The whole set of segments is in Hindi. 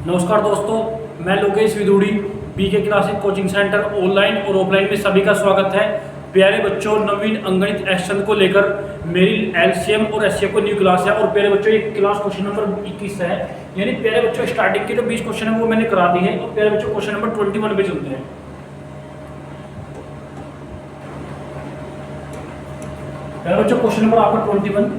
नमस्कार दोस्तों, मैं Lokesh Vidudi BK classic coaching centre online और ऑफलाइन में सभी का स्वागत है। प्यारे बच्चों, नवीन अंगणित एक्शन को लेकर मेरी एलसीएम और एचसीएफ को न्यू क्लास है। और प्यारे बच्चों, ये क्लास क्वेश्चन नंबर 21 है। यानी प्यारे बच्चों, स्टार्टिंग के जो 20 क्वेश्चन है वो मैंने करा दी है। और प्यारे बच्चों, क्वेश्चन नंबर 21 पे चलते हैं। प्यारे बच्चों, क्वेश्चन नंबर आपका 21।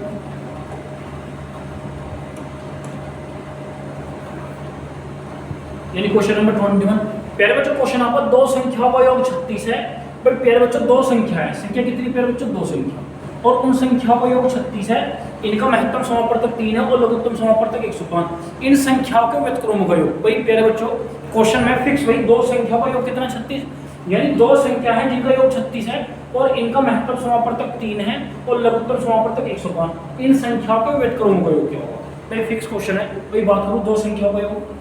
यानी क्वेश्चन नंबर 21। प्यारे बच्चों, क्वेश्चन आपका दो संख्याओं का योग 36 है। बट प्यारे बच्चों, दो संख्या है। संख्या कितनी प्यारे बच्चों? दो संख्या। और उन संख्याओं का योग 36 है। इनका महत्तम समापवर्तक 3 है और लघुत्तम समापवर्तक 105। इन संख्याओं के व्यतक्रमों का योग, वही प्यारे बच्चों क्वेश्चन में फिक्स, वही दो संख्याओं का योग कितना? 36। यानी दो संख्या है जिनका योग 36 है और इनका महत्तम समापवर्तक 3 है और लघुत्तम समापवर्तक 105। इन संख्याओं के व्यतक्रमों का योग क्या होगा? भाई फिक्स क्वेश्चन है। वही बात करूं, दो संख्याओं का योग।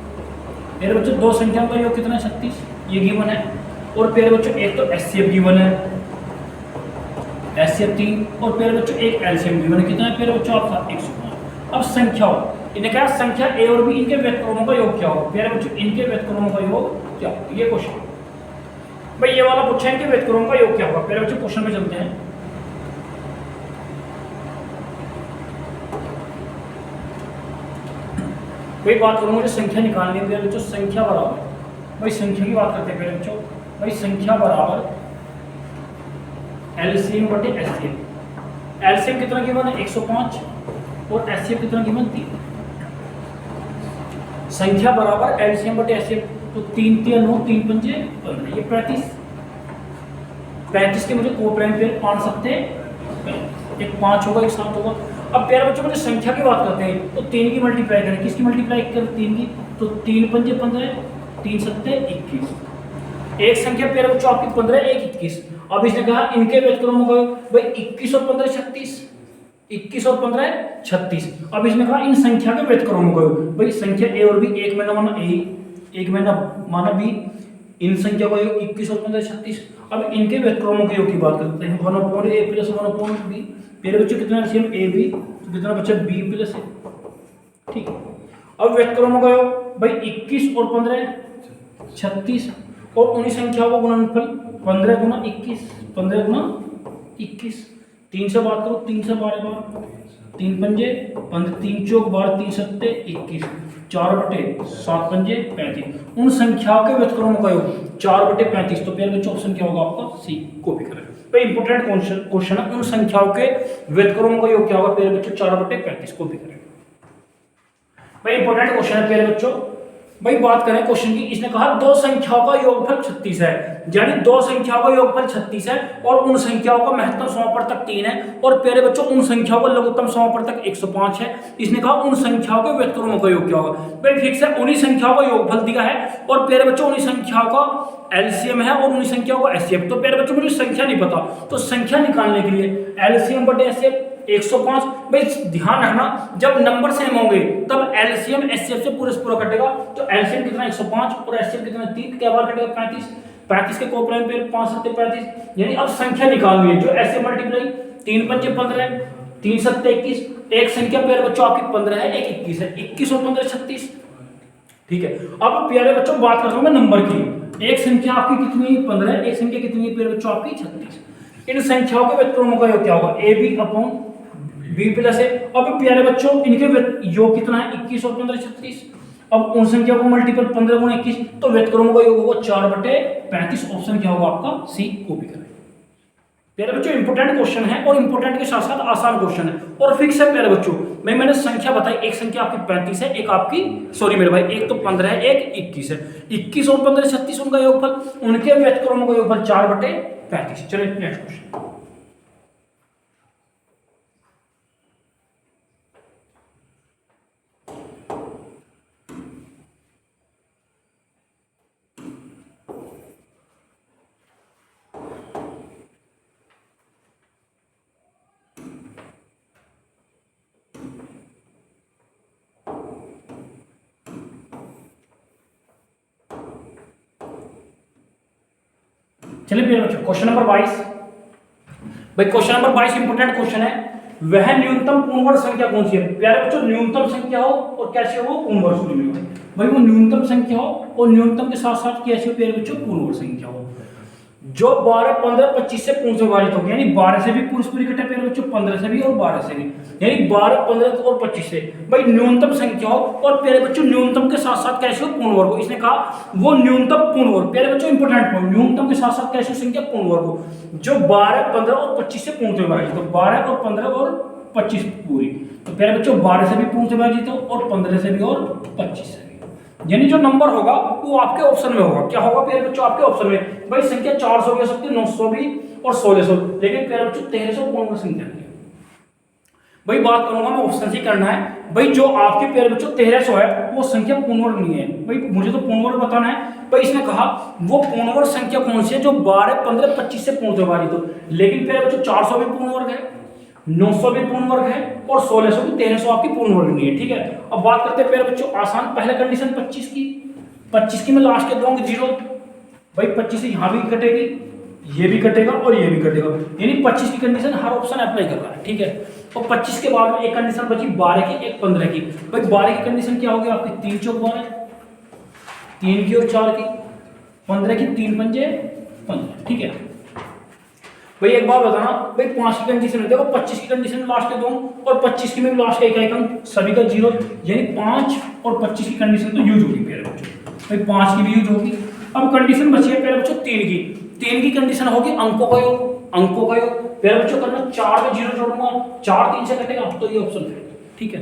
मेरे बच्चों, दो संख्याओं का योग कितना? 36, ये गिवन है। और प्यारे बच्चों, एक तो एचसीएफ गिवन है, एचसीएफ 3। और प्यारे बच्चों, एक एलसीएम गिवन है। कितना है प्यारे बच्चों? आपका 105। अब संख्याओं, इन्हें क्या संख्या ए और बी, इनके व्यतक्रमों का योग क्या होगा? प्यारे बच्चों, इनके व्यतक्रमों का योग क्या होगा? ये क्वेश्चन भाई, ये वाला पूछा है, इनके व्यतक्रमों का योग क्या होगा? प्यारे बच्चों, क्वेश्चन में चलते हैं। वही बात करूँ, मुझे संख्या निकालनी है प्यारे बच्चों। संख्या बराबर, भाई संख्या की बात करते हैं प्यारे बच्चों। भाई संख्या बराबर एलसीएम बटे एचसीएम। एलसीएम कितना गिवन है? 105। और एचसीएम कितना गिवन? 3। संख्या बराबर एलसीएम बटे एचसीएम, तो 3 3 9, 3 पंजे 15, ये 35। 35 के मुझे कोप्राइम पेयर 5 सकते हैं, एक 5 होगा, एक 7 होगा। अब प्यारे बच्चों, मुझे संख्या की बात करते हैं तो 3 की मल्टीप्लाई करें। किसकी मल्टीप्लाई करें? 3 की। तो 3 पंजे 15, 3 सत्ते 21। एक संख्या प्यारे बच्चों आपकी 15, एक 21। अब इसने कहा इनके व्यतक्रमों का, भाई 21 और 15 36। 21 और 15 36। अब इसने कहा इन संख्या के व्यतक्रमों का, भाई संख्या ए और बी, एक महीना माना ए, एक महीना माना बी। इन संख्या का योग 21 और 15 36। अब इनके व्यतक्रमों के योग की बात करते हैं। 1/a plus 1/b। मेरे बच्चों कितना एलसीएम ए बी, तो कितना बच्चा बी प्लस ए। ठीक है। अब व्यतक्रमों का योग, भाई 21 और 15 36। और उन्हीं संख्याओं का गुणनफल 15 गुना 21, 15 गुना 21। 3 से बात करो, 3 से 12 बार, 3 पंजे 15, 3 चौक 12, 3 सत्ते 21, 4 बटे 7 पंजे 35। उन संख्याओं के व्यतक्रमों का योग 4 बटे 35। तो प्यारे बच्चों, ऑप्शन क्या होगा आपका? सी। कॉपी करें। भाई इंपोर्टेंट क्वेश्चन है, उन संख्याओं के व्यतक्रमों का योग क्या होगा? प्यारे बच्चों 4 बटे 35। कॉपी करें। भाई इंपोर्टेंट क्वेश्चन है प्यारे बच्चों। भाई बात करें क्वेश्चन की, इसने कहा दो संख्याओं का योगफल 36 है। यानी दो संख्याओं का योगफल 36 है और उन संख्याओं का महत्तम समापवर्तक 3 है। और प्यारे बच्चों, उन संख्याओं का लघुत्तम समापवर्तक 105 है। इसने कहा उन संख्याओं के व्यतक्रमों का योग क्या होगा? भाई फिक्स है, उन्हीं संख्याओं का योगफल दिया है। और प्यारे बच्चों, उन्हीं संख्याओं का एलसीएम है और उन्हीं संख्याओं का एचसीएफ। तो प्यारे बच्चों, मुझे संख्या नहीं पता, तो संख्या निकालने के लिए एलसीएम बटे एचसीएफ 105। भाई ध्यान रखना, जब नंबर सेम होंगे तब एलसीएम एचसीएफ से पूरे पूरा कटेगा। तो एलसीएम कितना? 105 और एचसीएफ कितना? 3। क्या बार कटेगा? 35। 35 के कोप्राइम पेयर 5 सत्ते 35। यानी अब संख्या निकालनी है, जो ऐसे मल्टीप्लाई 3 पंजे 15, 3 सत्ते 21। एक संख्या प्यारे बच्चों आपकी 15 है, एक 21 है। 21 और 15 36। ठीक है। अब प्यारे बच्चों बात करता हूं मैं नंबर की। एक संख्या आपकी कितनी? 15 है। एक संख्या कितनी है प्यारे बच्चों? आपकी 36। इन संख्याओं के व्यतक्रमों का योग क्या होगा? A b upon b plus है। अब प्यारे बच्चों, इनके योग कितना है? 21 और 15 36। अब उन संख्या को मल्टीपल 15 गुना 21, तो व्यतक्रमों का योग होगा 4 बटे 35। ऑप्शन क्या होगा आपका? सी। कॉपी करें। प्यारे बच्चों, इंपोर्टेंट क्वेश्चन है और इंपोर्टेंट के साथ साथ आसान क्वेश्चन है और फिक्स है। प्यारे बच्चों, मैंने संख्या बताई, एक संख्या आपकी 35 है, एक आपकी, सॉरी मेरे भाई, एक तो 15 है, एक 21 है। 21 और 15 36 उनका योगफल, उनके व्यतक्रमों का योगफल 4 बटे 35। चलिए नेक्स्ट क्वेश्चन। चलिए प्यारे बच्चों, क्वेश्चन नंबर 22। भाई क्वेश्चन नंबर 22 इंपोर्टेंट क्वेश्चन है। वह न्यूनतम पूर्ण वर्ग संख्या कौन सी है? प्यारे बच्चों, न्यूनतम संख्या हो और कैसे हो? पूर्ण वर्ग। भाई वो न्यूनतम संख्या हो और न्यूनतम के साथ साथ कैसी हो प्यारे बच्चों, पूर्ण वर्ग संख्या हो। जो 12, 15, 25 से पूर्ण से विभाजित होगी, यानी 12 से भी पूर्ण इकट्ठा प्यारे बच्चों, 15 से भी और 12 से भी, यानी 12, 15 और 25 से भाई न्यूनतम संख्या हो और प्यारे बच्चों न्यूनतम के साथ साथ कैसे हो, पूर्ण वर्ग हो। इसने कहा वो न्यूनतम पूर्ण वर्ग, प्यारे बच्चों इंपोर्टेंट पॉइंट, न्यूनतम के साथ साथ कैसे संख्या पूर्ण वर्ग हो जो 12, 15 और 25 से पूर्ण से विभाजित हो। 12 और 15 और 25 पूरी, तो प्यारे बच्चों 12 से भी पूर्ण से विभाजित हो और 15 से भी और 25 से भी, यानी जो नंबर होगा वो आपके ऑप्शन में होगा। क्या होगा प्यारे बच्चों आपके ऑप्शन में, भाई संख्या 400 भी हो सकती है, 900 भी और 1600, लेकिन प्यारे बच्चों 1300 पूर्ण संख्या नहीं है। भाई बात करूंगा मैं ऑप्शन से करना है। भाई जो आपके प्यारे बच्चों 1300 है वो संख्या पूर्ण नहीं है। भाई मुझे तो पूर्ण वर्ग बताना है। भाई इसने कहा वो पूर्ण वर्ग संख्या कौन सी है जो 12, 15, 25 से पूर्ण से विभाजित हो, लेकिन प्यारे बच्चों 400 भी पूर्ण वर्ग है, 900 भी पूर्ण वर्ग है और 1600 भी, 1300 आपकी पूर्ण वर्ग नहीं है। ठीक है, अब बात करते हैं प्यारे बच्चों आसान, पहले कंडीशन 25 की, 25 की मैं लास्ट के दूंगा 0। भाई 25 से यहाँ भी कटेगी, ये भी कटेगा और ये भी कटेगा, यानी 25 की कंडीशन हर ऑप्शन अप्लाई कर रहा है। ठीक है, और 25 के बाद में एक कंडीशन बची 12 की, एक 15 की। भाई 12 की कंडीशन क्या होगी आपकी, 3 चौक 12, 3 की और 4 की, 15 की 3 पंजे 15। ठीक है, भाई एक बार बताना, भाई 5 की कंडीशन देखो, 25 की कंडीशन लास्ट के दो और 25 की में लास्ट का एक अंक सभी का 0, यानी 5 और 25 की कंडीशन तो यूज होगी प्यारे बच्चों। भाई 5 की भी यूज होगी। अब कंडीशन बची है प्यारे बच्चों 3 की। 3 की कंडीशन होगी अंकों का योग, अंकों का योग प्यारे बच्चों करना, 4 में 0 जोड़ूंगा, 4 3 से कटेगा तो ये ऑप्शन पे। ठीक है,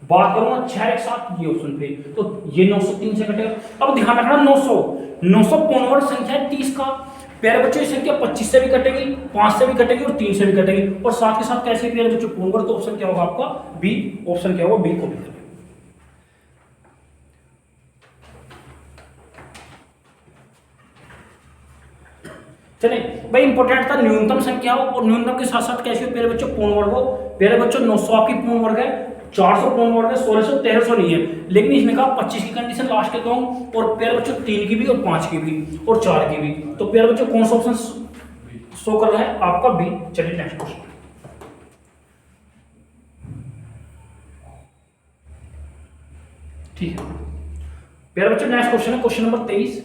बात करूंगा 6 एक साथ, ये ऑप्शन पे, तो ये 903 से कटेगा। अब ध्यान रखना 900 पूर्ण वर्ग संख्या है 30 का प्यारे बच्चों, ये संख्या 25 से भी कटेगी, 5 से भी कटेगी और 3 से भी कटेगी, और साथ के साथ कैसे प्यारे बच्चों पूर्ण वर्ग, तो ऑप्शन क्या होगा आपका बी, ऑप्शन क्या होगा बी को भी। चलिए भाई इंपॉर्टेंट था न्यूनतम संख्या हो और न्यूनतम के साथ साथ कैसे प्यारे बच्चों पूर्ण वर्ग हो। प्यारे बच्चों 900 आपकी पूर्ण वर्ग है, 400 पूर्ण वर्ग है, 1600 1300 नहीं है, लेकिन इसने कहा 25 की कंडीशन लास्ट के दो और प्यारे बच्चों 3 की भी और 5 की भी और 4 की भी, तो प्यारे बच्चों कौन सा ऑप्शन शो कर रहा है आपका बी। चलिए नेक्स्ट क्वेश्चन, ठीक है प्यारे बच्चों नेक्स्ट क्वेश्चन है क्वेश्चन नंबर 23।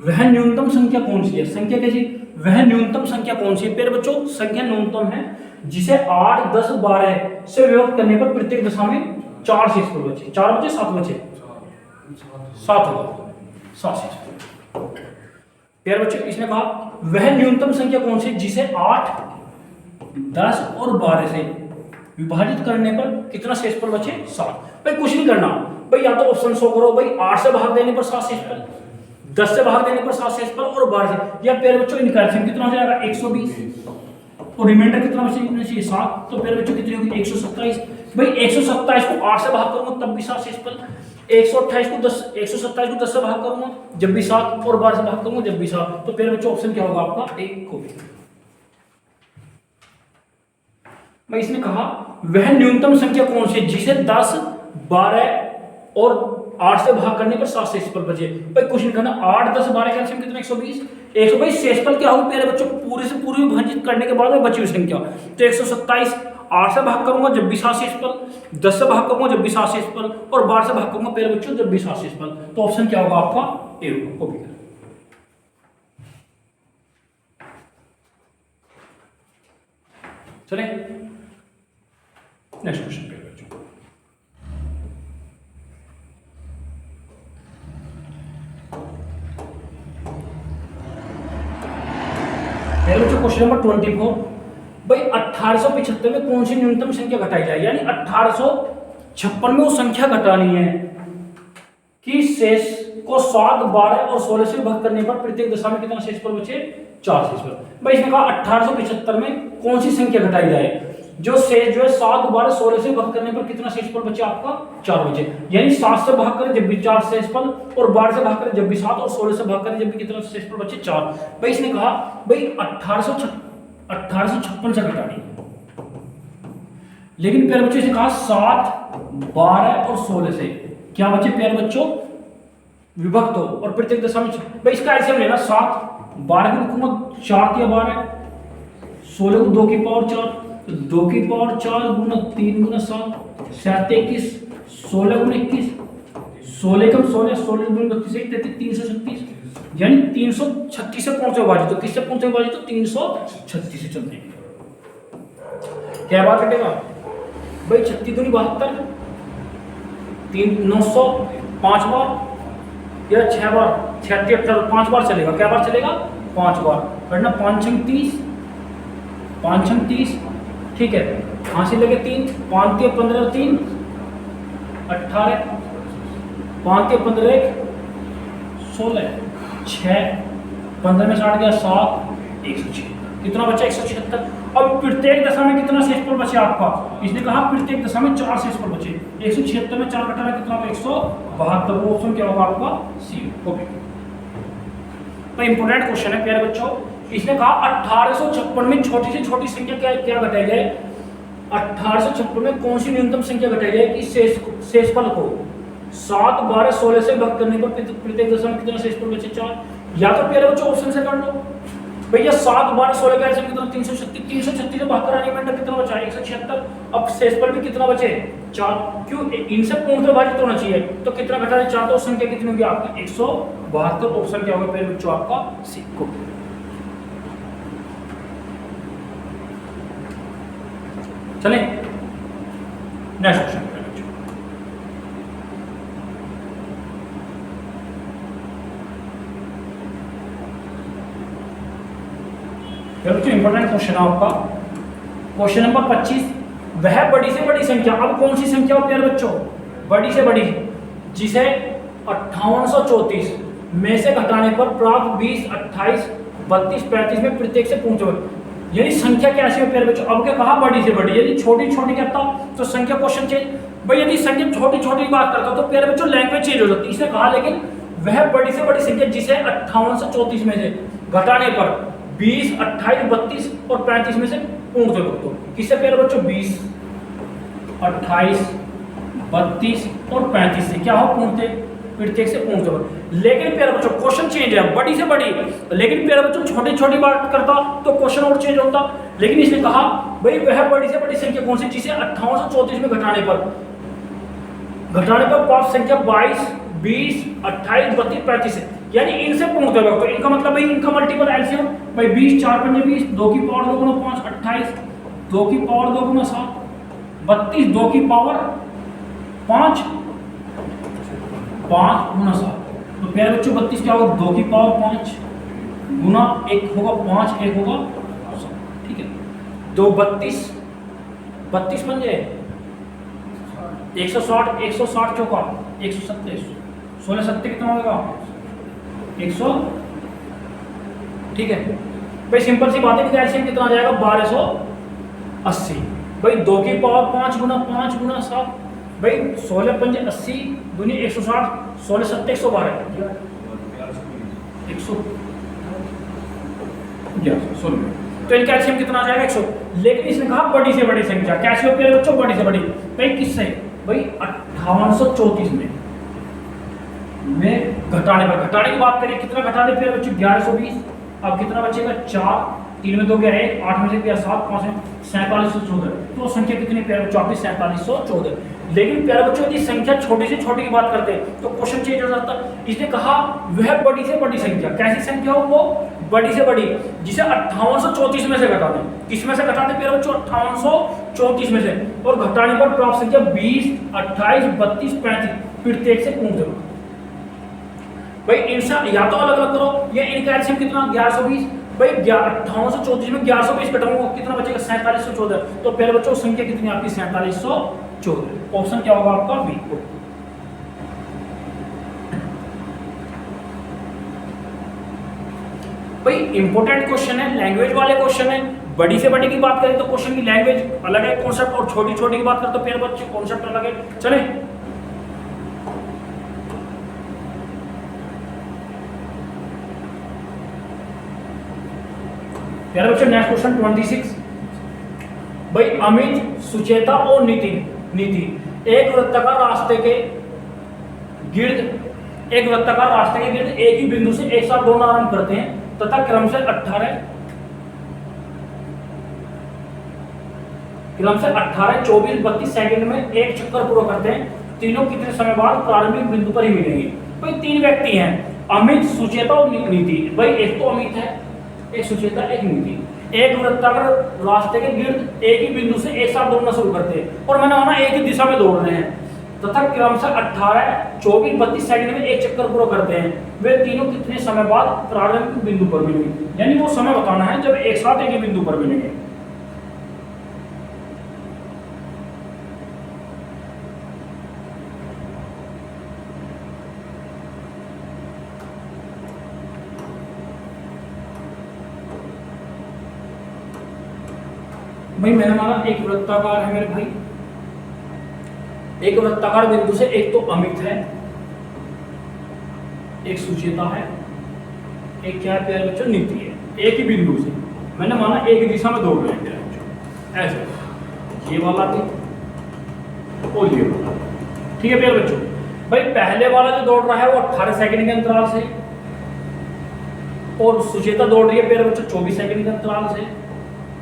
वह न्यूनतम संख्या कौन सी है, संख्या कैसी, वह न्यूनतम संख्या कौन सी है प्यारे बच्चों, संख्या न्यूनतम है जिसे 8, 10, 12 से विभक्त करने पर प्रत्येक दशा में 4 शेषफल बचे, 4 बचे 7 बचे 7 होगा, 7 शेषफल। प्यारे बच्चों इसने कहा वह न्यूनतम संख्या कौन सी जिसे 8, 10 और 12 से विभाजित करने पर कितना शेषफल बचे 7। भाई कुछ नहीं करना, भाई या तो ऑप्शन शो करो, भाई 8 से भाग देने पर 7 शेषफल, 10 से भाग देने पर 7 शेषफल और 12 से, या प्यारे बच्चों इनका एलसीएम कितना हो जाएगा 120 और रिमाइंडर कितना बचेगा 7, तो प्यारे बच्चों कितनी होगी 127। भाई 127 को 8 से भाग करूंगा तब भी 7 शेषफल, 128 को 10, 127 को 10 से भाग करूंगा जब भी 7 और 12 से भाग करूंगा जब भी 7, तो प्यारे बच्चों ऑप्शन क्या होगा आपका एक को भी। मैं इसने कहा वह न्यूनतम संख्या कौन सी जिसे 10, 12 और 8 से भाग करने पर 7 शेषफल बचे। भाई कुछ नहीं करना, 8, 10, 12 का एलसीएम कितना 120, 120 शेषफल क्या होगा प्यारे बच्चों पूरे से पूरी विभाजित करने के बाद में बची हुई संख्या, तो 127 8 से भाग करूंगा जब भी 7 शेषफल, 10 से भाग करूंगा जब भी 7 शेषफल और 12 से भाग करूंगा प्यारे बच्चों जब भी 7 शेषफल, तो ऑप्शन क्या होगा आपका ए होगा। चले नेक्स्ट क्वेश्चन पे बच्चों, क्वेश्चन नंबर 24। भाई 1875 में कौन सी न्यूनतम संख्या घटाई जाए, यानी 1856 में वो संख्या घटानी है कि शेष को 7, 12 और 16 से विभाजित करने पर प्रत्येक दशा में कितना शेषफल बचे 4 शेषफल। भाई इसने कहा 1875 में कौन सी संख्या घटाई जाए जो शेष जो है 7, 12, 16 से विभाजित करने पर कितना शेषफल बचे आपका 4 बचे, यानी 7 से भाग करें जब भी 4 शेषफल और 12 से भाग करें जब भी 7 और 16 से भाग करें जब भी कितना शेषफल बचे 4। भाई इसने कहा भाई 1856 से घटानी, लेकिन प्यारे बच्चों से कहा 7, 12 और 16 से क्या बचे प्यारे बच्चों विभक्त हो और प्रत्येक दशा में। भाई इसका एलसीएम लेना 7, 12 को लिखूंगा 4 या 12, 16 को 2 की पावर 4, तो 2 की पावर 4 गुना 3 गुना 7, 7 21, 16 गुना 21, 16 कम 16, 16 दूनी 32, 33, 336, यानी 336 से पूर्ण से विभाजित। तो किससे पूर्ण से विभाजित? तो 336 से चलते हैं। क्या बात कटेगा भाई? 36 दूनी 72, 900 5 बार या 6 बार, 76 5 बार चलेगा। क्या बार चलेगा? 5 बार करना। 5 छंग 30, 5 छंग 30, ठीक है। हासिल लगे 3, 5 के 15, 3 18, 5 के 15 16, 6 15 में 60 गया 7, 106, कितना बचा? 176। अब प्रत्येक दशा में कितना शेषफल बचे आपका? इसने कहा प्रत्येक दशा में 4 शेषफल बचे। 176 में 4 घटाना कितना होगा? 172। ऑप्शन क्या होगा आपका? सी। ओके, तो इंपोर्टेंट क्वेश्चन है प्यारे बच्चों। इसने कहा 1856 में छोटी से छोटी संख्या क्या घटाई जाए? 1856 में कौन सी न्यूनतम संख्या घटाई जाए कि शेषफल को 7, 12, 16 से भाग करने पर प्रत्येक दशा में कितना शेषफल बचे? 4। या तो प्यारे बच्चों ऑप्शन से कर लो भैया, 7, 12, 16 का ऐसे कितना? 336, 336 से भाग कराने में कितना बचा? 176। अब शेषफल में कितना बचे? 4। क्यों? इनसे पूर्ण से भाजित होना चाहिए, तो कितना घटा? 4। तो संख्या कितनी होगी आपकी? 172। ऑप्शन क्या होगा प्यारे बच्चों आपका? सी। चले नेक्स्ट क्वेश्चन। इंपॉर्टेंट क्वेश्चन है आपका। क्वेश्चन नंबर 25, वह बड़ी से बड़ी संख्या, अब कौन सी संख्या हो प्यारे बच्चों? बड़ी से बड़ी, जिसे 5834 में से घटाने पर प्राप्त 20, 28, 32, 35 में प्रत्येक से पूछो, यानी संख्या कैसी हो प्यारे बच्चों? अब क्या कहा? बड़ी से बड़ी, यदि छोटी छोटी करता तो संख्या क्वेश्चन चेंज। भाई यदि संख्या छोटी छोटी बात करता तो प्यारे बच्चों लैंग्वेज चेंज हो जाती। इसने कहा लेकिन वह बड़ी से बड़ी संख्या जिसे 5834 में से घटाने पर 20, 28, 32 और 35 में से पूर्ण से भुगतो। किससे प्यारे बच्चों? 20, 28, 32 और 35 से क्या हो? पूर्ण से प्रत्येक से पूर्ण से। लेकिन प्यारे बच्चों क्वेश्चन चेंज है, बड़ी से बड़ी, लेकिन प्यारे बच्चों छोटी छोटी बात करता तो क्वेश्चन और चेंज होता। लेकिन इसने कहा भाई वह बड़ी से बड़ी संख्या कौन सी जिसे 5834 में घटाने पर प्राप्त संख्या 22, 20, 28, 32, 35 है, यानी इनसे पूर्ण से भुगतो। इनका मतलब भाई इनका मल्टीपल एलसीएम भाई 20, 4 पंजे 20, 2 की पावर 2 गुना 5, 28, 2 की पावर 2 गुना 7, 32, 2 की पावर 5, 5 गुना 7। तो प्यारे बच्चों 32 क्या होगा? 2 की पावर 5 गुना 1 होगा 5, 1 होगा 7, ठीक है। 2 32, 32 पंजे 160, 160 चौका 127, 16 7 कितना होगा? 100, ठीक है भाई। सिंपल सी बात है कि एलसीएम कितना आ जाएगा? 1280। भाई 2 की पावर 5 गुना 5 गुना 7, भाई 16 पंजे 80 दुनी 160, 16 7 112, 100। तो इनका एलसीएम कितना आ जाएगा? 100। लेकिन इसने कहा बड़ी से बड़ी संख्या कैसे होती है बच्चों? बड़ी से बड़ी भाई किससे? भाई 5834 में घटाने की बात करें, कितना घटा दे फिर बच्चों? 1120। अब कितना बचेगा? 4, 3 में 2 गया 1, 8 में से गया 7, 5 में 4714। तो संख्या कितनी प्यारे बच्चों आपकी? 4714। लेकिन प्यारे बच्चों यदि संख्या छोटी से छोटी की बात करते हैं तो क्वेश्चन चेंज हो जाता। इसने कहा वह बड़ी से बड़ी संख्या, कैसी संख्या हो वो? बड़ी से बड़ी, जिसे 5834 में से घटा दें। किस में से घटा दें प्यारे बच्चों? 5834 में से, और घटाने पर प्राप्त संख्या 20, 28, 32, 35 प्रत्येक से पूर्ण से। भाई इनसे या तो अलग अलग करो, या इनका एलसीएम कितना? 1120। भाई 5834 में 1120 घटाऊंगा कितना बचेगा? 4714। तो पहले बच्चों संख्या कितनी आपकी? 4714। ऑप्शन क्या होगा आपका? बी। भाई इंपॉर्टेंट क्वेश्चन है, लैंग्वेज वाले क्वेश्चन है। बड़ी से बड़ी की बात करें तो क्वेश्चन की लैंग्वेज अलग है कॉन्सेप्ट, और छोटी छोटी की बात करें तो फिर बच्चे कॉन्सेप्ट अलग है। चले प्यारे बच्चों नेक्स्ट क्वेश्चन 26। भाई अमित, सुचेता और नीति एक वृत्ताकार रास्ते के गिर्द एक ही बिंदु से एक साथ दौड़ना आरंभ करते हैं तथा क्रम से 18, 24, 32 सेकंड में एक चक्कर पूरा करते हैं, तीनों कितने समय बाद प्रारंभिक बिंदु पर ही मिलेंगे। भाई तीन व्यक्ति हैं, अमित, सुचेता और नीति। भाई एक तो अमित है, एक सुचेता, एक नीति। एक वृत्ताकार रास्ते के गिर्द एक ही बिंदु से एक साथ दौड़ना शुरू करते हैं और मैंने माना एक ही दिशा में दौड़ रहे हैं तथा क्रमशः 18, 24, 32 सेकंड में एक चक्कर पूरा करते हैं। वे तीनों कितने समय बाद प्रारंभिक बिंदु पर मिलेंगे, यानी वो समय बताना है जब एक साथ एक ही बिंदु पर मिलेंगे। भाई मैंने माना एक वृत्ताकार है मेरे भाई, एक वृत्ताकार बिंदु से एक तो अमित है, एक सुचेता है, एक क्या है प्यारे बच्चों, नीति है। एक ही बिंदु से मैंने माना एक ही दिशा में दौड़ रहे हैं प्यारे बच्चों, ऐसे ये वाला भी और ये वाला। ठीक है प्यारे बच्चों। भाई पहले वाला जो दौड़ रहा है वो 18 सेकंड के अंतराल से और सुचेता दौड़ रही है प्यारे बच्चों 24 सेकंड के अंतराल से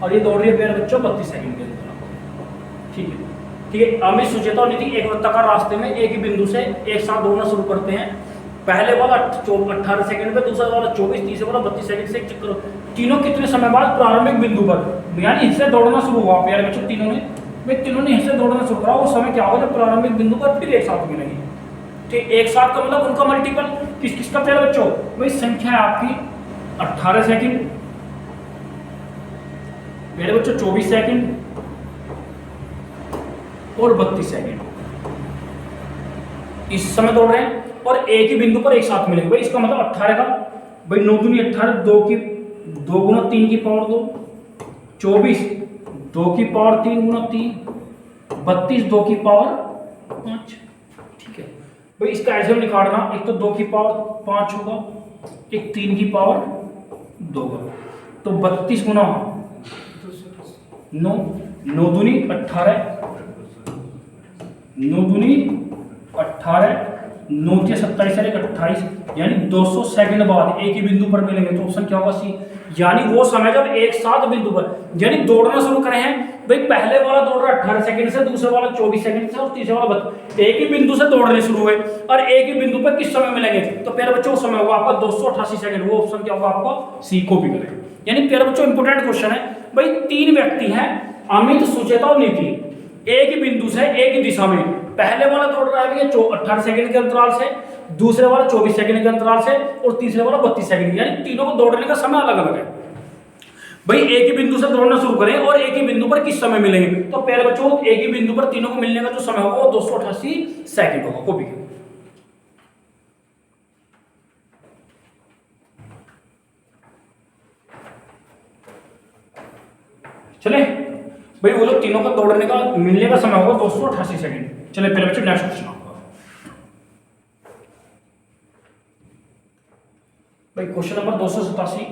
और ये दौड़ रही है प्यारे बच्चों 32 सेकंड के अंतराल। ठीक है, ठीक है। अमित, सुचेता और नीति एक वृत्ताकार रास्ते में एक ही बिंदु से एक साथ दौड़ना शुरू करते हैं। पहले वाला 18 सेकंड पे, दूसरा वाला 24, तीसरा वाला 32 सेकंड से एक चक्कर। तीनों कितने समय बाद प्रारंभिक बिंदु पर, यानी इससे दौड़ना शुरू हुआ प्यारे बच्चों तीनों ने, वे तीनों ने इससे दौड़ना शुरू करा। वो समय क्या होगा जब प्रारंभिक बिंदु पर फिर एक साथ मिलेंगे। ठीक, एक साथ का मतलब उनका मल्टीपल किस किसका प्यारे बच्चों, वही संख्या है आपकी 18 सेकंड मेरे बच्चों, 24 सेकंड और 32 सेकंड इस समय दौड़ रहे हैं और एक ही बिंदु पर एक साथ मिलेंगे। भाई इसका मतलब 18 का, भाई 9 दूनी 18, 2 गुना 3 की पावर 2, 24 2 की पावर 3 गुना 3, 32 2 की पावर 5। ठीक है भाई, इसका ऐसे में निकालना, एक तो 2 की पावर 5 होगा, एक 3 की पावर 2 होगा, तो 32 गुना 9, 9 दूनी 18, 9 दूनी 18, 9 के 27 और 28, यानी 200 सेकंड बाद एक ही बिंदु पर मिलेंगे। तो ऑप्शन क्या होगा सी, यानी वो समय जब एक साथ बिंदु पर, यानी दौड़ना शुरू करे हैं। भाई पहले वाला दौड़ रहा 18 सेकंड से, दूसरा वाला 24 सेकंड से और तीसरा वाला 32, एक ही बिंदु से दौड़ने शुरू हुए और एक ही बिंदु पर किस समय मिलेंगे, तो प्यारे बच्चों समय होगा आपका 288 सेकंड। वो ऑप्शन क्या होगा आपका सी, कॉपी करें। यानी प्यारे बच्चों इंपोर्टेंट क्वेश्चन है। भाई तीन व्यक्ति हैं, अमित, सुचेता और नीति, एक ही बिंदु से एक ही दिशा में। पहले वाला दौड़ रहा है 18 सेकंड के अंतराल से, दूसरे वाला 24 सेकंड के अंतराल से और तीसरे वाला 32 सेकंड, यानी तीनों को दौड़ने का समय अलग अलग है। भाई एक ही बिंदु से दौड़ना शुरू करें और एक ही बिंदु पर किस समय मिलेंगे, तो प्यारे बच्चों एक ही बिंदु पर तीनों को मिलने का जो समय होगा वो 288 सेकंड होगा। कॉपी करें। चले भाई, वो लोग तीनों का दौड़ने का मिलने का समय होगा 288 सेकंड। चले पहले बच्चों नेक्स्ट क्वेश्चन आपका। भाई क्वेश्चन नंबर 287,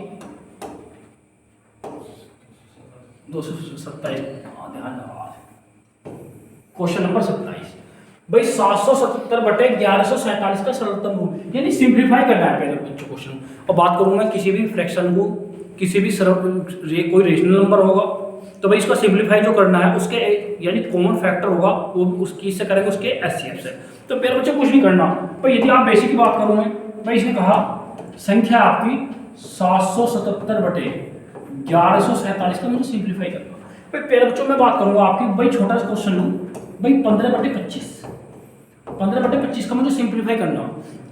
227, क्वेश्चन नंबर 27। भाई 777 बटे 1147 का सरलतम रूप, यानी सिंप्लीफाई करना है पहले बच्चों क्वेश्चन। और बात करूंगा किसी भी फ्रैक्शन को, किसी भी कोई रेशनल नंबर होगा तो भाई इसका सिंप्लीफाई जो करना है उसके यानी कॉमन फैक्टर होगा वो उसकी से करेंगे, उसके एचसीएफ से। तो पहले बच्चे कुछ नहीं करना भाई। यदि आप बेसिक की बात करूँ मैं, भाई इसने कहा संख्या आपकी 777 बटे 1147 का मुझे सिंप्लीफाई करना। भाई पहले बच्चों मैं बात करूंगा आपकी, भाई छोटा सा क्वेश्चन लूँ भाई 15 बटे 25, 15 बटे 25 का मुझे सिंप्लीफाई करना।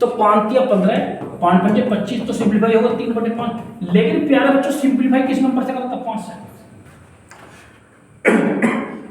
तो 5 या 15, 5 पंजे 25, तो सिंप्लीफाई होगा 3 बटे 5। लेकिन प्यारे बच्चों सिंप्लीफाई किस नंबर से करता, 5 से।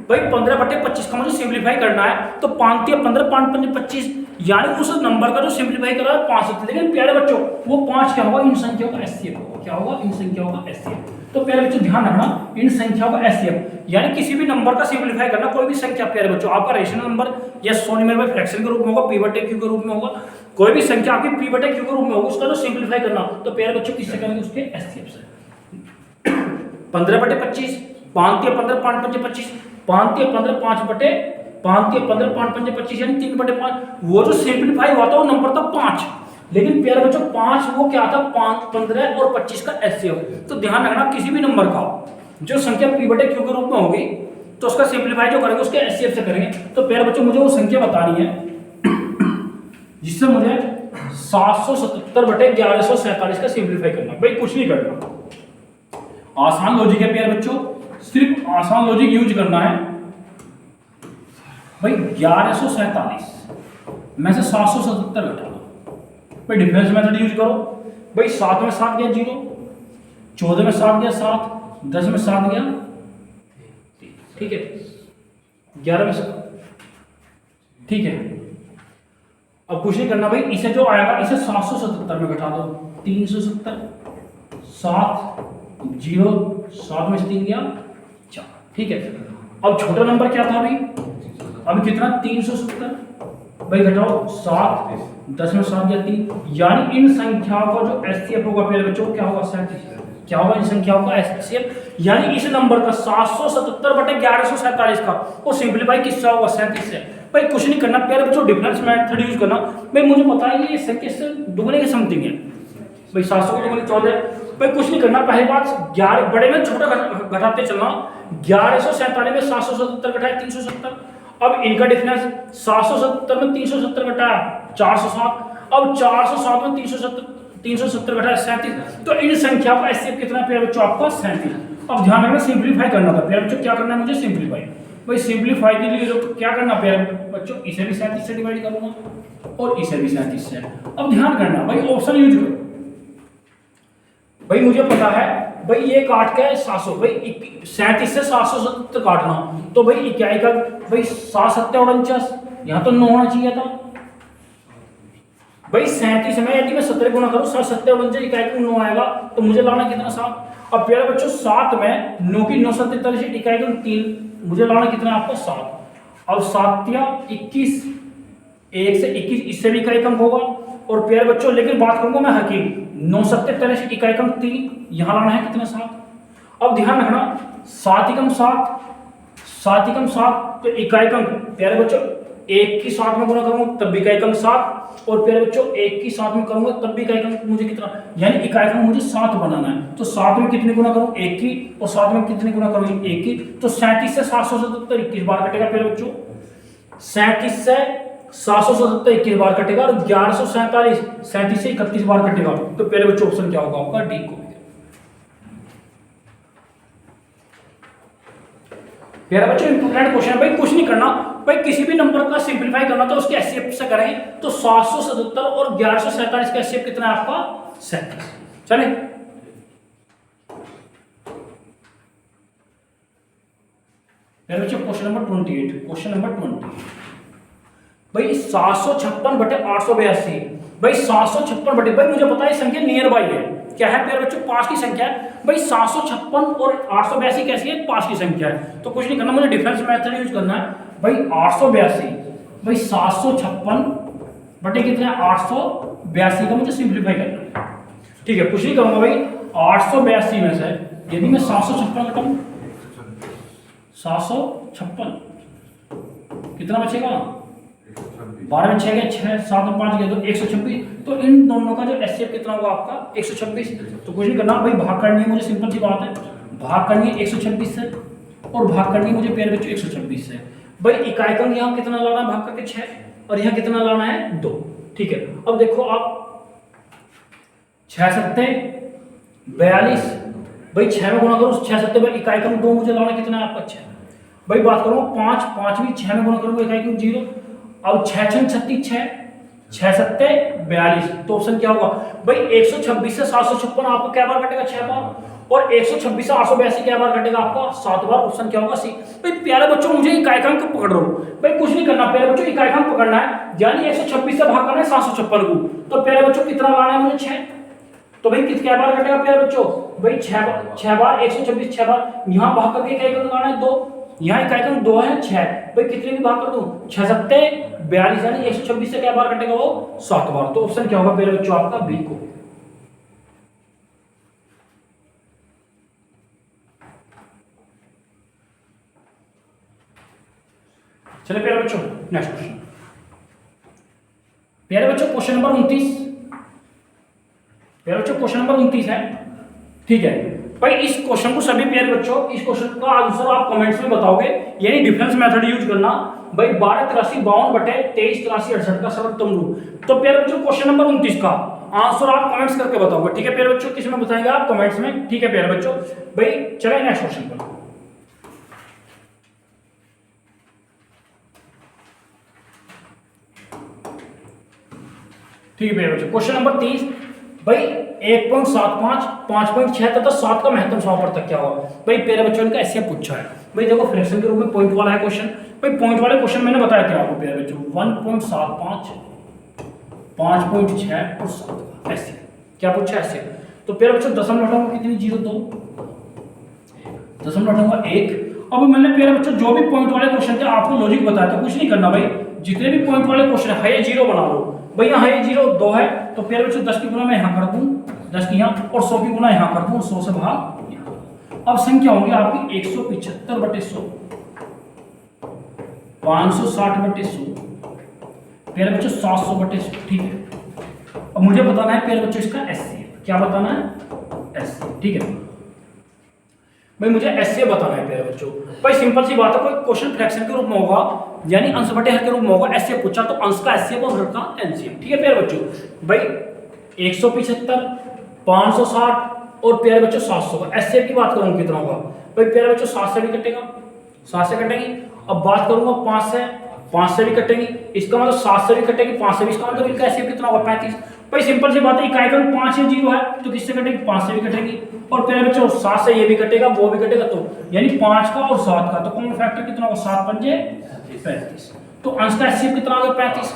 भाई 15 बटे 25 का मुझे सिंप्लीफाई करना है, तो 5 या 15, 5 पंजे 25, यानी उस नंबर का जो सिंप्लीफाई कर रहा है 5 से। लेकिन प्यारे बच्चों वो 5 क्या होगा, इन संख्याओं का एचसीएफ होगा। क्या होगा, इन संख्याओं का एचसीएफ। तो प्यारे बच्चों ध्यान रखना, इन संख्याओं का एचसीएफ, यानी किसी भी नंबर का सिंप्लीफाई करना, कोई भी संख्या प्यारे बच्चों आपका रेशनल नंबर या सोनिमर फ्रैक्शन के रूप में होगा, पी बटे क्यू के रूप में होगा, कोई भी संख्या आपकी पी बटे क्यू के रूप में होगा, उसका जो सिंप्लीफाई करना, तो प्यारे बच्चों किससे करेंगे, उसके एचसीएफ से। 15 बटे 25, 5 या 15, 5 पंजे 25, 5 या 15, 5 बटे 5 या 15, 5 पंजे 25, यानी 3 बटे 5। वो जो सिंप्लीफाई हुआ था वो नंबर था 5। लेकिन प्यारे बच्चों 5 वो क्या था, 5, 15 और 25 का एचसीएफ। तो ध्यान रखना किसी भी नंबर का जो संख्या पी बटे क्यू के रूप में होगी तो उसका सिंप्लीफाई जो करेंगे उसके एचसीएफ से करेंगे। तो प्यारे बच्चों मुझे वो संख्या बतानी है जिससे मुझे 777/1147 का सिंप्लीफाई करना। भाई कुछ नहीं करना, आसान लॉजिक है प्यारे बच्चों, सिर्फ आसान लॉजिक यूज करना है। भाई 1147 में से 777 घटा दो, भाई डिफरेंस मेथड यूज करो। भाई 7 में 7 गया 0, 14 में 7 गया 7, 10 में 7 गया, ठीक है, 11 में 7, ठीक है। अब कुछ नहीं करना भाई, इसे जो आएगा इसे 777 में घटा दो, 370, 7 0, 7 में से 3 गया 4, ठीक है। अब छोटा नंबर क्या था भाई, अभी कितना 370, भाई घटाओ 7, 10 में 7 गया 3, यानी इन संख्याओं का जो एचसीएफ होगा प्यारे बच्चों क्या होगा 37, क्या होगा इन संख्याओं का एचसीएफ, यानी इस नंबर का 777/1147 का वो सिंपलीफाई किससे होगा 37 से। भाई कुछ नहीं करना प्यारे बच्चों, डिफरेंस मेथड यूज करना। भाई मुझे पता है ये इससे दुगने के समथिंग है, भाई 700 को दुगने 14, भाई कुछ नहीं करना। पहली बात 11 बड़े में छोटा घटाते चलना, 1147 में 777 घटाए 370, अब इनका डिफरेंस 777 में 370 घटाया 407, अब 407 में 370 घटाया 37, तो इन संख्या का एचसीएफ कितना प्यारे बच्चों आपका 37। अब ध्यान रखना सिंपलीफाई करना था प्यारे बच्चों, क्या करना है मुझे सिंपलीफाई। भाई सिंपलीफाई के लिए जो क्या करना प्यारे बच्चों, इसे भी 37 से डिवाइड करूंगा और इसे भी 37 से। अब ध्यान करना भाई ऑप्शन यूज करो। भाई मुझे पता है भाई ये काट के 700, भाई 37 से 770 काटना, तो भाई इकाई का भाई 7 7 49, यहाँ तो 9 होना चाहिए था। भाई 37 में यदि मैं 17 गुना करूँ 7 7 49 इकाई का 9 आएगा, तो मुझे लाना कितना 7। अब प्यारे बच्चों 7 में 9 की 9 7 43 इकाई का 3, मुझे लाना कितना आपको 7। अब 7 या 21, 1 से 21 इससे भी इकाई कम होगा। और प्यारे बच्चों लेकिन बात करूंगा मैं हकीम 9 7 43 इकाई कम 3, यहाँ लाना है कितना 7। अब ध्यान रखना 7 एकम 7, 7 एकम 7 तो इकाई कम प्यारे बच्चों 1 की 7 में गुना करूंगा तब भी इकाई कम 7, और प्यारे बच्चों 1 की 7 में करूंगा तब भी इकाई कम मुझे कितना, यानी इकाई कम मुझे 7 बनाना है। तो 7 में कितने गुना करूं 1 की, और 7 में कितने गुना करूं 1 की, तो 37 से 777 21 बार कटेगा प्यारे बच्चों, 37 से 777 21 बार कटेगा, और 1147 37 से 31 बार कटेगा। तो प्यारे बच्चों ऑप्शन क्या होगा आपका डी को। प्यारे बच्चों इंपॉर्टेंट क्वेश्चन भाई, कुछ नहीं करना भाई, किसी भी नंबर का सिंपलीफाई करना तो उसके एचसीएफ से करें, तो 777 और 1147 का एचसीएफ कितना है आपका 37। चले प्यारे बच्चों क्वेश्चन नंबर 28, क्वेश्चन नंबर 20 भाई 756/882, भाई 756 बटे, भाई मुझे पता है संख्या नियर बाई है, क्या है प्यारे बच्चों 5 की संख्या है। भाई 756 और 882 कैसी है 5 की संख्या है, तो कुछ नहीं करना मुझे डिफरेंस मेथड यूज करना है। भाई 882, भाई 756 बटे कितना 882 का मुझे सिंपलीफाई करना है, ठीक है। कुछ नहीं करूंगा भाई 882 में से यदि मैं 756 घटाऊं 756 कितना बचेगा 12 में 6 गया 6, 7 में 5 गया तो 126, तो इन दोनों का जो एचसीएफ कितना होगा आपका 126। तो कुछ नहीं करना भाई, भाग करनी है मुझे, सिंपल सी बात है, भाग करनी है 126 से और भाग करनी है मुझे प्यारे बच्चों 126 से। भाई इकाई का यहाँ कितना लाना है भाग करके 6, और यहाँ कितना लाना है 2, ठीक है। अब देखो आप 6 7 42, भाई 6 में गुना करो 6 7 भाई इकाई का 2, मुझे लाना कितना है आपका 6। भाई बात करूँ 5 5 भी 6 में गुना करूँगा इकाई का 0, अब 6 6 36 6 7 42, तो ऑप्शन क्या होगा भाई 126 से 756 आपको क्या बार कटेगा 6 बार, और 126 से 882 क्या बार कटेगा आपका 7 बार, ऑप्शन क्या होगा सी। भाई प्यारे बच्चों मुझे इकाईकांक पकड़ रहा हूं, भाई कुछ नहीं करना प्यारे बच्चों, इकाईकांक पकड़ना है, यानी 126 से भाग करना है 756 को, तो प्यारे बच्चों कितना लाना है मुझे 6, तो भाई किस क्या बार कटेगा प्यारे बच्चों, भाई 6 बार 126 6 बार, यहां भाग करके इकाईकांक लाना है 2, यहाँ इकाईकांक 2 है 6, भाई कितने भी भाग कर दूं 6 7 42, यानी 126 से क्या बार कटेगा वो 7 बार, तो ऑप्शन क्या होगा प्यारे बच्चों आपका बी को। चलिए प्यारे बच्चों नेक्स्ट क्वेश्चन, प्यारे बच्चों क्वेश्चन नंबर 29, प्यारे बच्चों क्वेश्चन नंबर 29 है, ठीक है। भाई इस क्वेश्चन को सभी प्यारे बच्चों, इस क्वेश्चन का आंसर आप कमेंट्स में बताओगे, यानी डिफरेंस मेथड यूज करना। भाई 1283/52/2383/68 का सर्वोत्तम रूप। तो प्यारे बच्चों क्वेश्चन नंबर 29 का आंसर आप कमेंट्स करके बताओगे, ठीक है प्यारे बच्चों? किसमें बताएंगे आप? कमेंट्स में, ठीक है प्यारे बच्चों। भाई चले नेक्स्ट क्वेश्चन पर। ठीक है प्यारे बच्चों, क्वेश्चन नंबर 30। भाई 1.75, 5.6 तथा 7 का महत्तम समापवर्तक क्या होगा? भाई प्यारे बच्चों इनका ऐसे पूछा है। भाई देखो फ्रैक्शन के रूप में पॉइंट वाला है क्वेश्चन। भाई पॉइंट वाले क्वेश्चन मैंने बताया था आपको प्यारे बच्चों, 1.75, 5.6 और 7 का ऐसे क्या पूछा ऐसे। तो प्यारे बच्चों दशमलव हटाऊंगा कितनी? 0.2, दशमलव हटाऊंगा 1। अब मैंने प्यारे बच्चों जो भी पॉइंट वाले क्वेश्चन थे आपको लॉजिक बताया था, कुछ नहीं करना भाई। जितने भी पॉइंट वाले क्वेश्चन है ये 0 बना लो। भाई यहाँ ये 0 2 है, तो प्यारे बच्चों 10 की गुना मैं यहाँ कर दूं, 10 की यहाँ, और 100 की गुना यहाँ कर दूं, 100 से भाग यहाँ। अब संख्या होंगी आपकी 175/100, 560/100, प्यारे बच्चों 700/100, ठीक है। अब मुझे बताना है प्यारे बच्चों इसका एससी, क्या बताना है? एससी, ठीक है भाई, मुझे एससी बताना है प्यारे बच्चों। भाई सिंपल सी बात है, कोई क्वेश्चन फ्रैक्शन के रूप में होगा, यानी अंश बटे हर के रूप में होगा, एससी पूछा तो अंश का एससी और हर का एलसीएम, ठीक है प्यारे बच्चों। भाई 175, 560 और प्यारे बच्चों 700 का एससी की बात करूंगा कितना होगा? भाई प्यारे बच्चों 7 से भी कटेगा, 7 से कटेगी। अब बात करूंगा 5 से भी कटेगी, इसका मतलब 7 से भी कटेगी, 5 से भी, इसका मतलब इनका एससी कितना होगा? 35। भाई सिंपल सी बात है, इकाई का 5 है, 0 है, तो किससे कटेगी? 5 से भी कटेगी। और प्यारे बच्चों 7 से ये भी कटेगा, वो भी कटेगा, तो यानी 5 का और 7 का, तो कॉमन फैक्टर कितना होगा? 7 पंजे 35। तो अंश का एचसीएफ कितना होगा? 35।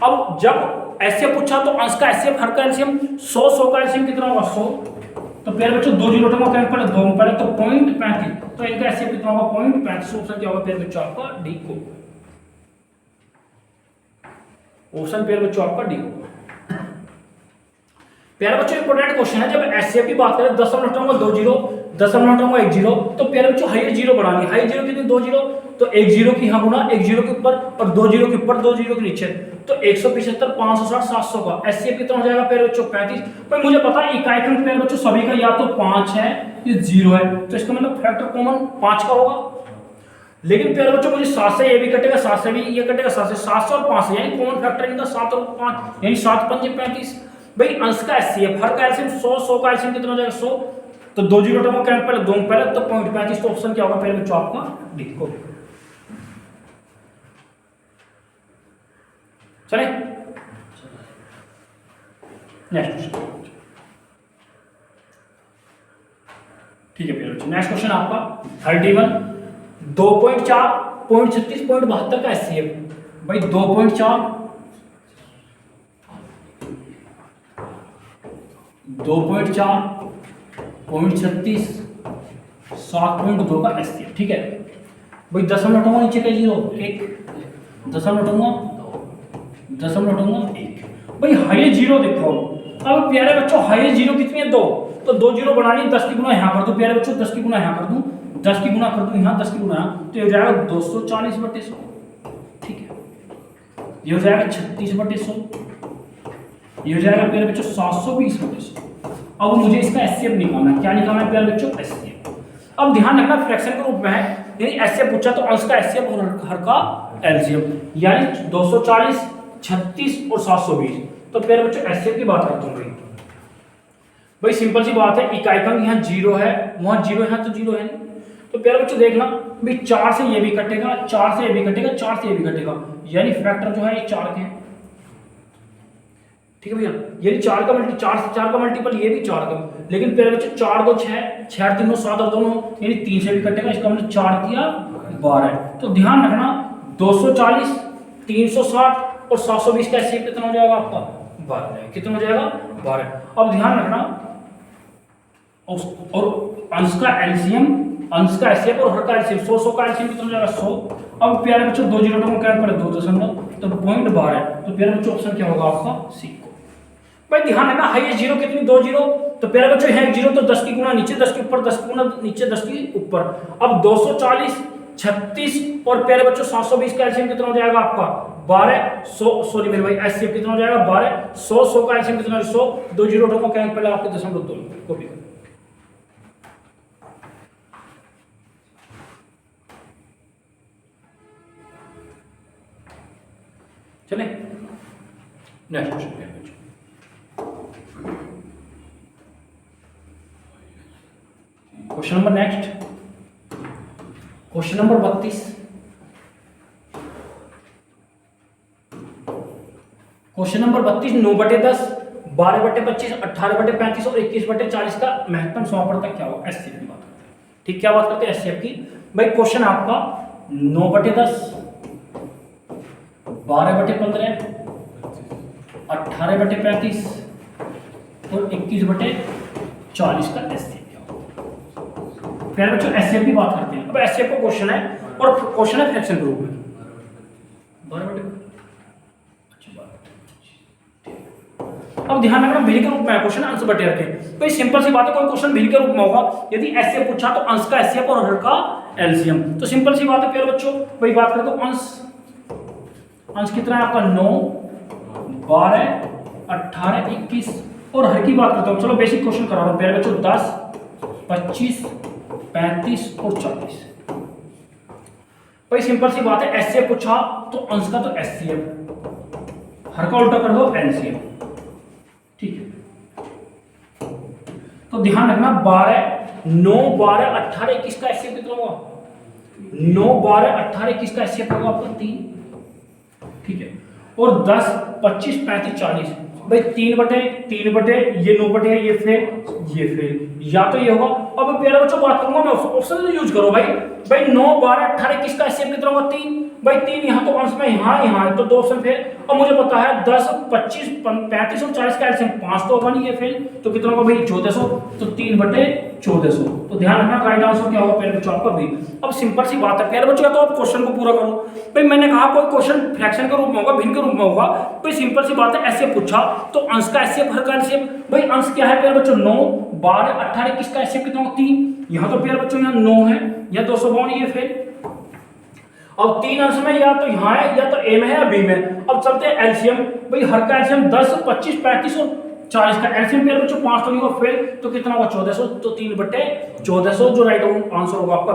अब जब एचसीएफ पूछा तो अंश का एचसीएफ हर का एलसीएम 100 का एलसीएम कितना होगा? 100। तो प्यारे बच्चों 2 जीरो टर्म कैंसिल पहले 2 पहले तो 0.35, तो इनका एचसीएफ कितना होगा? 0.35। ऑप्शन क्या होगा प्यारे बच्चों आपका? डी को। ऑप्शन प्यारे बच्चों आपका डी होगा। प्यारे बच्चों इंपॉर्टेंट क्वेश्चन है, जब एचसीएफ की बात करें 10.20, 10.10, तो प्यारे बच्चों हाई जीरो बढ़ानी, हाई जीरो कितनी? 2 जीरो, तो 1 जीरो की यहाँ गुना, 1 जीरो के ऊपर और 2 जीरो के ऊपर, 2 जीरो के नीचे, तो 175, 560, 700 का एचसीएफ कितना हो जाएगा प्यारे बच्चों? 35। भाई मुझे पता है इकाई क्रम प्यारे बच्चों सभी का या तो 5 है या 0 है, तो इसका मतलब फैक्टर कॉमन 5 का होगा। लेकिन प्यारे बच्चों मुझे 7 से ये भी कटेगा, 7 से भी ये कटेगा, 7 से 700 और 5 यानी कॉमन फैक्टर इनका 7 और 5, यानी 7 पंजे 35। भाई अंश का एचसीएफ हर का एलसीएम 100 का एलसीएम कितना हो जाएगा? 100। तो 2 जीरो टर्म कैंसिल पहले 2 पहले तो 0.35, तो ऑप्शन क्या होगा पहले बच्चों आपका? डी को। चले नेक्स्ट क्वेश्चन, ठीक है प्यारे बच्चों। नेक्स्ट क्वेश्चन आपका 31, 2.4, 0.36, 0.72 का एचसीएफ। भाई 2.4, 2.4, 0.36, 7.2 का एचसीएफ, ठीक है। भाई दशमलव हटाऊंगा नीचे का 0, 1, दशमलव हटाऊंगा 1। भाई हाई जीरो देखो, अब प्यारे बच्चों हाई जीरो कितनी है? 2, तो 2 जीरो बनानी, 10 की गुना यहाँ कर दूं प्यारे बच्चों, 10 की गुना यहाँ कर दूं, 10 की गुना कर दूं यहाँ, 10 की गुना यहाँ, तो ये हो जाएगा 240/100, ठीक है। ये हो जाएगा 36/100, ये हो जाएगा प्यारे बच्चों 720/100। अब मुझे इसका एचसीएफ निकालना है, क्या निकालना है प्यारे बच्चों? एचसीएफ। अब ध्यान रखना फ्रैक्शन के रूप में है, यानी एचसीएफ पूछा तो अंश का एचसीएफ और हर का एलसीएम, यानी 240, 36 और 720। तो प्यारे बच्चों एचसीएफ की बात करता हूँ भाई सिंपल सी बात है, इकाई का यहाँ 0 है, वहां 0 है, तो 0 है नहीं। तो प्यारे बच्चों देखना भाई 4 से ये भी कटेगा, 4 से ये भी कटेगा, 4 से ये भी कटेगा, यानी फैक्टर जो है ये 4 के हैं, ठीक है भैया। यानी 4 का मल्टीपल ये भी 4 का, लेकिन प्यारे बच्चों 4 2 6, 6 3 7 और 2 यानी 3 से भी कटेगा, इसका मतलब 4 किया 12। तो ध्यान रखना 240, 360 और 720 का एचसीएफ कितना हो जाएगा आपका? 12। कितना हो जाएगा? 12। अब ध्यान रखना और अंश का एलसीएम, अंश का एचसीएफ और हर का एलसीएम 100 का एलसीएम कितना हो जाएगा? 100। अब प्यारे बच्चों 2 जीरो टर्म कैंसिल पहले 2 दशमलव, तो 0.12, तो प्यारे बच्चों ऑप्शन क्या होगा आपका? सी को। भाई ध्यान रखना हाई जीरो कितनी? 2 जीरो, तो प्यारे बच्चों है 0, तो 10 की गुना नीचे, 10 के ऊपर, 10 की गुना नीचे, 10 की ऊपर। अब 240, 36 और प्यारे बच्चों 720 का एलसीएम कितना हो जाएगा आपका? 12, 100, सॉरी मेरे भाई एचसीएफ कितना हो जाएगा? 12, 100 का एलसीएम कितना? 100, 2 जीरो टर्म कैंसिल पहले आपके 0.2 कॉपी कर। चले next question. Question number next, question number 32। Question number 32, 9/10, 12/25, 18/35 और 21/40 का महत्तम समापवर्तक क्या होगा? एचसीएफ की बात करते हैं। ठीक, क्या बात करते हैं? एचसीएफ की। भाई क्वेश्चन आपका 9/10, 12/15, 18/35 और 21/40 का एचसीएफ क्या होगा? प्यारे बच्चों एचसीएफ की बात करते हैं। अब एचसीएफ का क्वेश्चन है और क्वेश्चन है फ्रैक्शन के रूप में। 12/, अब ध्यान रखना भिन्न के रूप में है क्वेश्चन, अंश बटे हर के। तो सिंपल सी बात है, कोई क्वेश्चन भिन्न के रूप में होगा, यदि एचसीएफ पूछा तो अंश का एचसीएफ और हर का एलसीएम। तो सिंपल सी बात है प्यारे बच्चों, वही बात करते हो। अंश कितना है आपका? 9, 12, 18, 21 और हर की बात करते हो। चलो बेसिक क्वेश्चन करा रहा हूं प्यारे बच्चों। 10, 25, 35 और 40। भाई सिंपल सी बात है, एचसीएफ पूछा तो अंश का तो एचसीएफ, हर का उल्टा कर दो एलसीएम। ठीक है, तो ध्यान रखना 9, 12, 18, 21 का एचसीएफ कितना होगा? 9, 12, 18, 21 का एचसीएफ होगा आपका 3। ठीक है, और 10, 25, 35, 40। भाई 3/3 ये 9/, ये फेल, या तो ये होगा। अब प्यारे बच्चों बात करूंगा मैं, ऑप्शन यूज करो भाई। 9, 12, 18, 21 का एचसीएफ कितना होगा? 3। भाई 3 यहाँ तो अंश में यहाँ है, तो 2 ऑप्शन फेल। अब मुझे पता है 10, 25, 35 और 40 का एलसीएम 5 तो होगा नहीं, ये फेल। तो कितना होगा भाई? 1400। तो 3/1400। तो ध्यान रखना राइट आंसर क्या होगा प्यारे बच्चों आपका बी। अब सिंपल सी बात है प्यारे बच्चों, तो आप क्वेश्चन को पूरा करो। भाई मैंने कहा कोई क्वेश्चन फ्रैक्शन के रूप में होगा, भिन्न के रूप में होगा। भाई सिंपल सी बात है, ऐसे पूछा तो अंश का एचसीएफ, हर का एलसीएम। भाई अंश क्या है प्यारे बच्चों? 9, 12, 18, 21 का एचसीएफ कितना होगा? 3। यहाँ तो प्यारे बच्चों यहाँ 9 है, यहाँ 252, ये फेल। अब 3 अंश में या तो यहाँ है, या तो ए में है या बी में। अब चलते हैं एलसीएम। भाई हर का एलसीएम 10, 25, 35 और 40 का एलसीएम प्यारे बच्चों 5 तो नहीं होगा, फेल। तो कितना होगा? 1400। तो 3/1400 जो राइट आंसर होगा आपका।